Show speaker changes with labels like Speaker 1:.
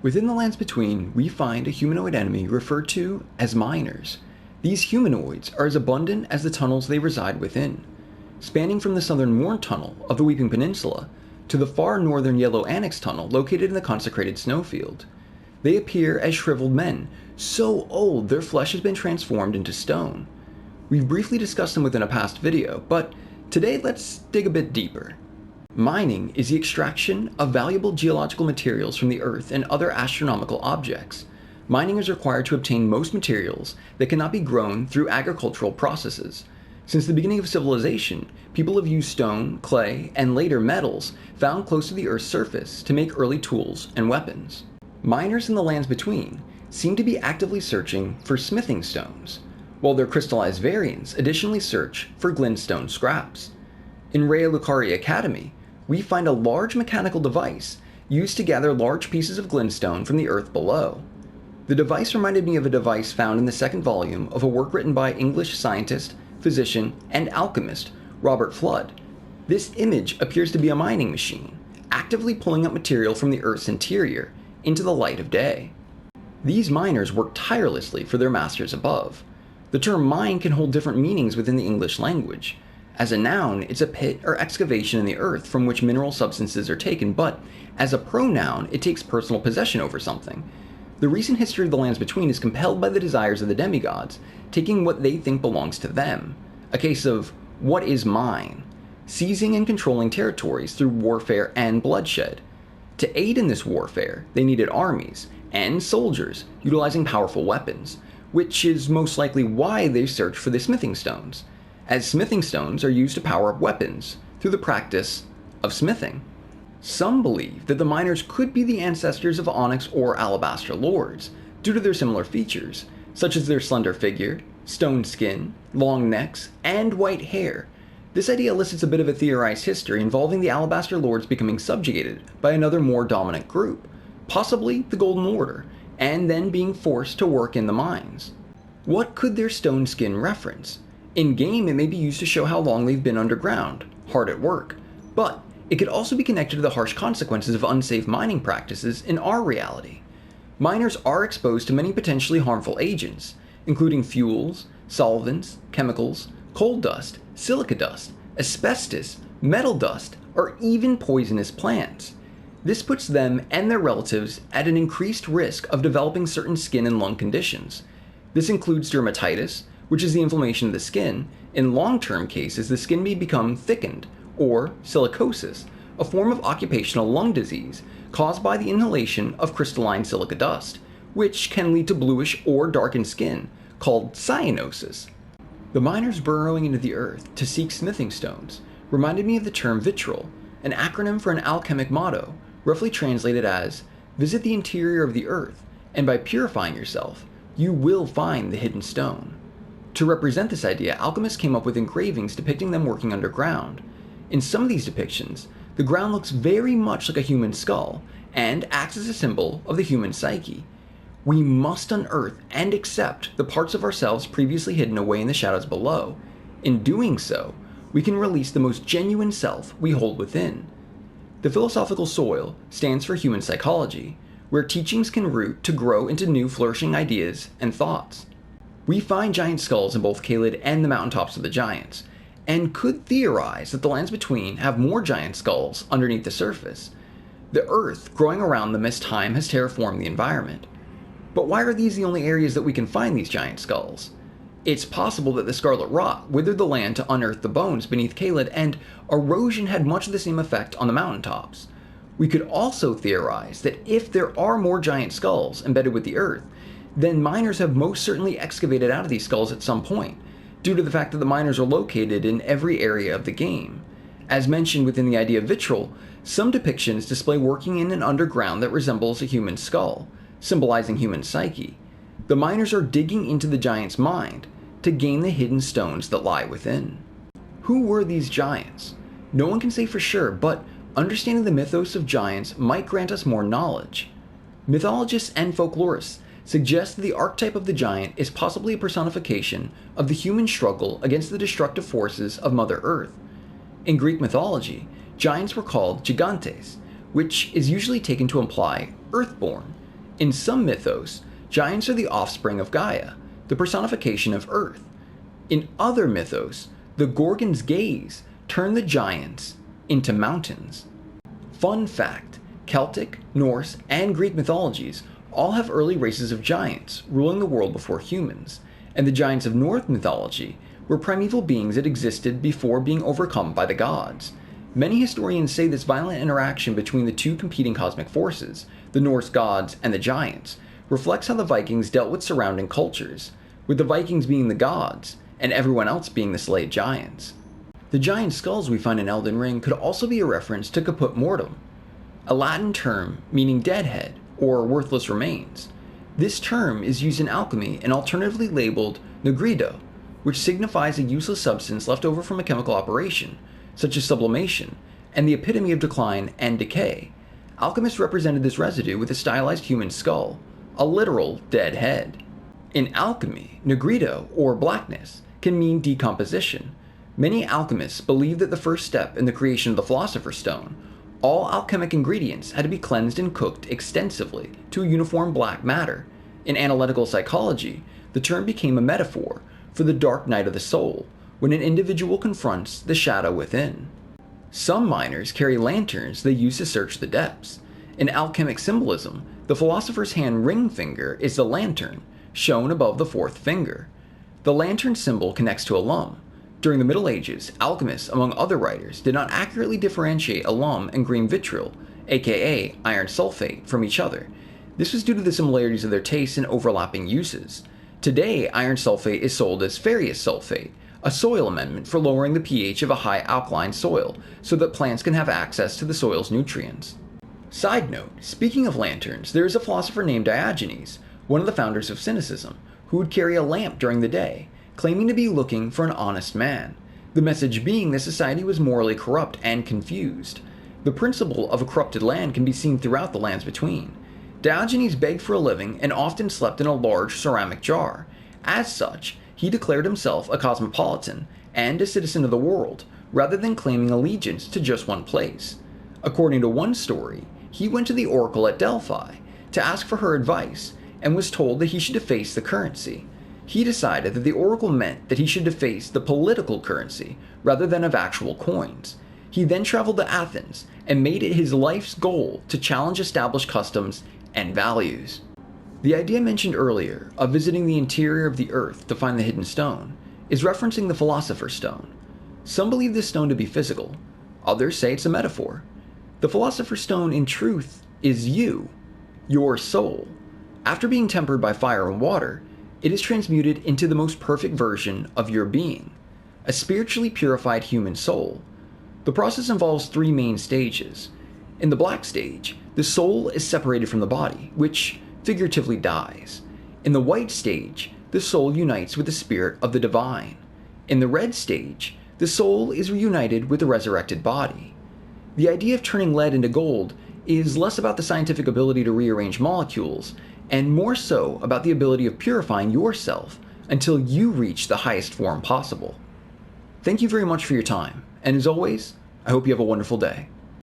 Speaker 1: Within the lands between, we find a humanoid enemy referred to as miners. These humanoids are as abundant as the tunnels they reside within. Spanning from the southern Morn Tunnel of the Weeping Peninsula to the far northern Yellow Annex Tunnel located in the consecrated snowfield. They appear as shriveled men, so old their flesh has been transformed into stone. We've briefly discussed them within a past video, but today let's dig a bit deeper. Mining is the extraction of valuable geological materials from the earth and other astronomical objects. Mining is required to obtain most materials that cannot be grown through agricultural processes. Since the beginning of civilization, people have used stone, clay, and later metals found close to the Earth's surface to make early tools and weapons. Miners in the lands between seem to be actively searching for smithing stones, while their crystallized variants additionally search for glintstone scraps. In Rea Lucari Academy, we find a large mechanical device used to gather large pieces of glintstone from the earth below. The device reminded me of a device found in the second volume of a work written by English scientist, physician, and alchemist Robert Flood. This image appears to be a mining machine, actively pulling up material from the Earth's interior into the light of day. These miners work tirelessly for their masters above. The term mine can hold different meanings within the English language. As a noun, it's a pit or excavation in the earth from which mineral substances are taken, but as a pronoun, it takes personal possession over something. The recent history of the lands between is compelled by the desires of the demigods, taking what they think belongs to them. A case of what is mine, seizing and controlling territories through warfare and bloodshed. To aid in this warfare, they needed armies and soldiers utilizing powerful weapons, which is most likely why they search for the smithing stones, as smithing stones are used to power up weapons through the practice of smithing. Some believe that the miners could be the ancestors of onyx or alabaster lords, due to their similar features, such as their slender figure, stone skin, long necks, and white hair. This idea elicits a bit of a theorized history involving the alabaster lords becoming subjugated by another more dominant group, possibly the Golden Order, and then being forced to work in the mines. What could their stone skin reference? In-game, it may be used to show how long they've been underground, hard at work, but it could also be connected to the harsh consequences of unsafe mining practices in our reality. Miners are exposed to many potentially harmful agents, including fuels, solvents, chemicals, coal dust, silica dust, asbestos, metal dust, or even poisonous plants. This puts them and their relatives at an increased risk of developing certain skin and lung conditions. This includes dermatitis, which is the inflammation of the skin. In long-term cases, the skin may become thickened, or silicosis, a form of occupational lung disease caused by the inhalation of crystalline silica dust, which can lead to bluish or darkened skin, called cyanosis. The miners burrowing into the earth to seek smithing stones reminded me of the term vitriol, an acronym for an alchemic motto, roughly translated as, visit the interior of the earth, and by purifying yourself, you will find the hidden stone. To represent this idea, alchemists came up with engravings depicting them working underground. In some of these depictions, the ground looks very much like a human skull and acts as a symbol of the human psyche. We must unearth and accept the parts of ourselves previously hidden away in the shadows below. In doing so, we can release the most genuine self we hold within. The philosophical soil stands for human psychology, where teachings can root to grow into new flourishing ideas and thoughts. We find giant skulls in both Caelid and the mountaintops of the giants, and could theorize that the lands between have more giant skulls underneath the surface. The earth growing around them as time has terraformed the environment. But why are these the only areas that we can find these giant skulls? It's possible that the scarlet rot withered the land to unearth the bones beneath Caelid, and erosion had much of the same effect on the mountaintops. We could also theorize that if there are more giant skulls embedded with the earth, then miners have most certainly excavated out of these skulls at some point, due to the fact that the miners are located in every area of the game. As mentioned within the idea of vitriol, some depictions display working in an underground that resembles a human skull, symbolizing human psyche. The miners are digging into the giant's mind to gain the hidden stones that lie within. Who were these giants? No one can say for sure, but understanding the mythos of giants might grant us more knowledge. Mythologists and folklorists suggest that the archetype of the giant is possibly a personification of the human struggle against the destructive forces of Mother Earth. In Greek mythology, giants were called gigantes, which is usually taken to imply earthborn. In some mythos, giants are the offspring of Gaia, the personification of Earth. In other mythos, the Gorgon's gaze turned the giants into mountains. Fun fact, Celtic, Norse, and Greek mythologies all have early races of giants ruling the world before humans, and the giants of Norse mythology were primeval beings that existed before being overcome by the gods. Many historians say this violent interaction between the two competing cosmic forces, the Norse gods and the giants, reflects how the Vikings dealt with surrounding cultures, with the Vikings being the gods and everyone else being the slayed giants. The giant skulls we find in Elden Ring could also be a reference to caput mortem, a Latin term meaning deadhead or worthless remains. This term is used in alchemy and alternatively labeled nigrido, which signifies a useless substance left over from a chemical operation, such as sublimation, and the epitome of decline and decay. Alchemists represented this residue with a stylized human skull, a literal dead head. In alchemy, nigrido, or blackness, can mean decomposition. Many alchemists believed that the first step in the creation of the Philosopher's Stone, all alchemic ingredients had to be cleansed and cooked extensively to a uniform black matter. In analytical psychology, the term became a metaphor for the dark night of the soul, when an individual confronts the shadow within. Some miners carry lanterns they use to search the depths. In alchemic symbolism, the philosopher's hand ring finger is the lantern, shown above the fourth finger. The lantern symbol connects to alum. During the Middle Ages, alchemists, among other writers, did not accurately differentiate alum and green vitriol, aka iron sulfate, from each other. This was due to the similarities of their tastes and overlapping uses. Today, iron sulfate is sold as ferrous sulfate, a soil amendment for lowering the pH of a high alkaline soil so that plants can have access to the soil's nutrients. Side note, speaking of lanterns, there is a philosopher named Diogenes, one of the founders of Cynicism, who would carry a lamp during the day, claiming to be looking for an honest man, the message being that society was morally corrupt and confused. The principle of a corrupted land can be seen throughout the lands between. Diogenes begged for a living and often slept in a large ceramic jar. As such, he declared himself a cosmopolitan and a citizen of the world, rather than claiming allegiance to just one place. According to one story, he went to the oracle at Delphi to ask for her advice and was told that he should deface the currency. He decided that the oracle meant that he should deface the political currency rather than of actual coins. He then traveled to Athens and made it his life's goal to challenge established customs and values. The idea mentioned earlier of visiting the interior of the earth to find the hidden stone is referencing the Philosopher's Stone. Some believe this stone to be physical, others say it's a metaphor. The Philosopher's Stone, in truth, is you, your soul. After being tempered by fire and water, it is transmuted into the most perfect version of your being, a spiritually purified human soul. The process involves three main stages. In the black stage, the soul is separated from the body, which figuratively dies. In the white stage, the soul unites with the spirit of the divine. In the red stage, the soul is reunited with the resurrected body. The idea of turning lead into gold is less about the scientific ability to rearrange molecules and more so about the ability of purifying yourself until you reach the highest form possible. Thank you very much for your time, and as always, I hope you have a wonderful day.